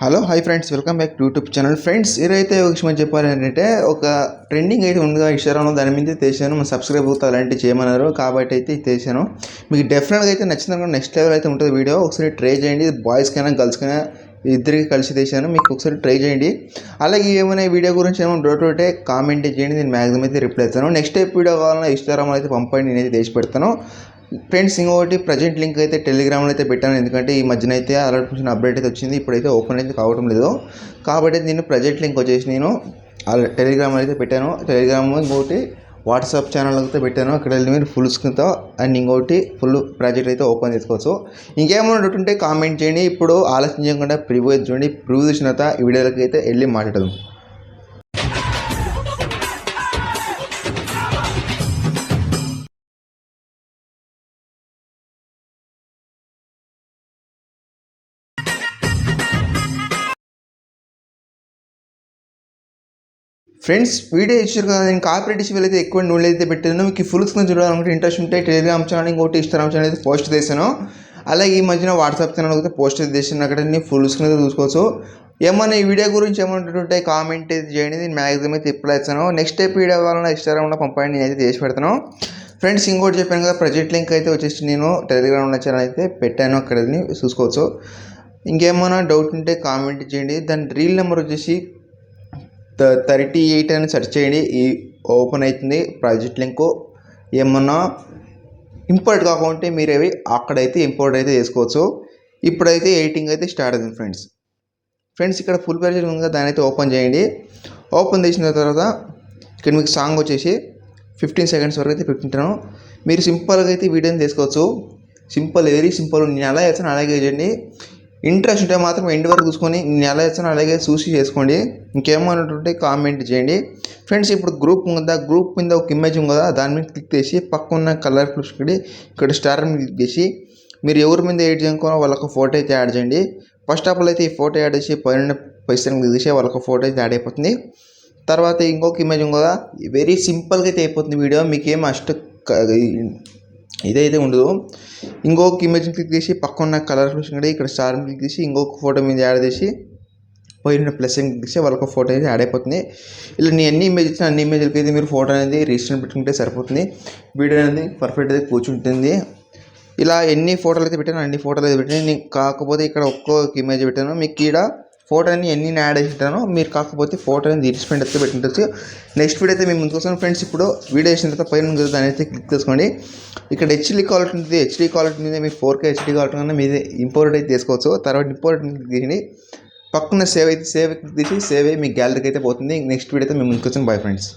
Hello hi friends, welcome back to YouTube channel. Friends, ఈరైతే ఒక విషయం చెప్పాలి ఏంటంటే, ఒక ట్రెండింగ్ అయితే ఉందిగా ఇన్స్టాగ్రామ్లో, దాని మీద తీసాను. మన సబ్స్క్రైబ్ అవుతా అలాంటివి చేయమన్నారు కాబట్టి అయితే తీసాను. మీకు డెఫినెట్గా అయితే నచ్చింది. నెక్స్ట్ లెవెల్ అయితే ఉంటుంది వీడియో. ఒకసారి ట్రై చేయండి. బాయ్స్కైనా గర్ల్స్కైనా ఇద్దరికి కలిసి తీసాను. మీకు ఒకసారి ట్రై చేయండి. అలాగే ఏమైనా వీడియో గురించి ఏమైనా డౌట్ ఉంటే కామెంట్ చేయండి, నేను మ్యాక్సిమం అయితే రిప్లై ఇస్తాను. నెక్స్ట్ టైప్ వీడియో కావాలన్నా ఇన్స్టాగ్రామ్లో అయితే పంపండి, నేనైతే చేసి పెడతాను. ఫ్రెండ్స్, ఇంకొకటి ప్రజెంట్ లింక్ అయితే టెలిగ్రామ్లో అయితే పెట్టాను. ఎందుకంటే ఈ మధ్యన అయితే అలర్ట్ కొంచెం అప్డేట్ అయితే వచ్చింది. ఇప్పుడైతే ఓపెన్ అయితే కావడం లేదు కాబట్టి నేను ప్రజెంట్ లింక్ వచ్చేసి నేను టెలిగ్రామ్లో అయితే పెట్టాను. టెలిగ్రామ్ ఇంకోటి వాట్సాప్ ఛానల్ అయితే పెట్టాను. అక్కడ వెళ్ళి మీరు ఫుల్ స్క్రీన్తో అండ్ ఇంకోటి ఫుల్ ప్రాజెక్ట్ అయితే ఓపెన్ చేసుకోవచ్చు. ఇంకేమైనా డౌట్ ఉంటే కామెంట్ చేయండి. ఇప్పుడు ఆలస్యం చేయకుండా ప్రివ్యూ అయితే చూడండి. ప్రివ్యూ చూసిన తర్వాత ఈ వీడియోలకి అయితే వెళ్ళి మాట్లాడదాం. ఫ్రెండ్స్, వీడియో ఇచ్చారు కదా, నేను కార్పొరేట్ ఇష్యూ అయితే ఎక్కువ నూనె అయితే పెట్టాను. మీకు ఫుల్ స్క్రీన్ చూడాలనుకుంటే ఇంట్రెస్ట్ ఉంటే టెలిగ్రామ్ ఛానల్ ఇంకోటి ఇన్స్టాగ్రామ్ ఛానల్ అయితే పోస్ట్ చేశాను. అలాగే ఈ మధ్యన వాట్సాప్ ఛానల్ అయితే పోస్ట్ చేసాను. అక్కడ నేను ఫుల్ స్క్రీన్ అయితే చూసుకోవచ్చు. ఏమన్నా ఈ వీడియో గురించి ఏమంటుంటే కామెంట్ అయితే చేయండి, నేను మ్యాక్సిమం అయితే రిప్లై ఇస్తాను. నెక్స్ట్ టైప్ వీడియో కావాలన్నా ఇన్స్టాగ్రామ్లో పంపండి, నేనైతే చేసి పెడతాను. ఫ్రెండ్స్, ఇంకోటి చెప్పాను కదా, ప్రజెంట్ లింక్ అయితే వచ్చేసి నేను టెలిగ్రామ్లో ఛానల్ అయితే పెట్టాను. అక్కడ చూసుకోవచ్చు. ఇంకేమైనా డౌట్ ఉంటే కామెంట్ చేయండి. దాని రీల్ నెంబర్ వచ్చేసి 38 అని సెర్చ్ చేయండి, ఈ ఓపెన్ అవుతుంది ప్రాజెక్ట్ లింకు. ఏమన్నా ఇంపోర్ట్ కాకుంటే మీరు అవి అక్కడైతే ఇంపోర్ట్ అయితే చేసుకోవచ్చు. ఇప్పుడైతే ఎడిటింగ్ అయితే స్టార్ట్ అవుతుంది. ఫ్రెండ్స్, ఇక్కడ ఫుల్ ప్రాజెక్ట్ ఉంది కదా, దాని అయితే ఓపెన్ చేయండి. ఓపెన్ చేసిన తర్వాత ఇక్కడ మీకు సాంగ్ వచ్చేసి 15 సెకండ్స్ వరకు అయితే పెట్టింటాను. మీరు సింపుల్గా అయితే వీడియోని తీసుకోవచ్చు. Very simple. నేను ఎలా చేస్తాను అలాగే చేయండి. ఇంట్రెస్ట్ ఉంటే మాత్రం ఎండ్ వరకు చూసుకొని నేను ఎలా చేస్తాను అలాగే చూసి చేసుకోండి. ఇంకేమన్నట్టుంటే కామెంట్ చేయండి. ఫ్రెండ్స్, ఇప్పుడు గ్రూప్ ఉందా, గ్రూప్ మీద ఒక ఇమేజ్ ఉంది కదా, దాని మీద క్లిక్ చేసి పక్కన కలర్ ప్లస్ ఇక్కడ స్టార్ మీద క్లిక్ చేసి మీరు ఎవరి మీద యాడ్ చేసుకోవాలో వాళ్ళకి ఫోటో అయితే యాడ్ చేయండి. ఫస్ట్ ఆఫ్ ఆల్ అయితే ఈ ఫోటో యాడ్ చేసి పైన పైసలు క్లిక్ చేసి వాళ్ళకి ఫోటో అయితే యాడ్ అయిపోతుంది. తర్వాత ఇంకొక ఇమేజ్ ఉంది కదా, వెరీ సింపుల్గా అయితే అయిపోతుంది వీడియో. మీకేం ఇదైతే ఉండదు. ఇంకొక ఇమేజ్ని క్లిక్ చేసి పక్కన కలర్ ఇక్కడ స్టార్ క్లిక్ చేసి ఇంకొక ఫోటో మీద యాడ్ చేసి పోయిన ప్లస్ క్లిక్ చేసి వాళ్ళకి ఫోటో అయితే యాడ్ అయిపోతుంది. ఇలా నేను అన్ని ఇమేజ్ ఇచ్చిన అన్ని ఇమేజ్లకి అయితే మీరు ఫోటో అనేది రిజిస్టర్ పెట్టుకుంటే సరిపోతుంది. వీడియో అనేది పర్ఫెక్ట్ అయితే కూర్చుంటుంది. ఇలా ఎన్ని ఫోటోలు అయితే పెట్టాను అన్ని ఫోటోలు అయితే పెట్టాను. నేను కాకపోతే ఇక్కడ ఒక్కొక్క ఇమేజ్ పెట్టాను. మీకు ఇక్కడ ఫోటోని ఎన్ని యాడ్ చేసి పెట్టాను. మీరు కాకపోతే ఫోటోని రిజిస్టర్ అయితే పెట్టిండొచ్చు. నెక్స్ట్ వీడియో అయితే మేము ముందుకు వస్తాను. ఫ్రెండ్స్, ఇప్పుడు వీడియో చేసిన తర్వాత పైన దాని అయితే క్లిక్ చేసుకోండి. ఇక్కడ హెచ్డీ క్వాలిటీ ఉంటుంది. హెచ్డీ క్వాలిటీ మీద మీరు 4K హెచ్డీ క్వాలిటీ కన్నా మీదే ఇంపోర్ట్ అయితే తీసుకోవచ్చు. తర్వాత ఇంపోర్ట్ తీయండి. పక్కన సేవ్ క్లిక్ చేసి సేవ్ అయ్యి మీ గ్యాలరీకి అయితే పోతుంది. నెక్స్ట్ వీడియో అయితే మేము ముందుకు వచ్చాను. Bye friends.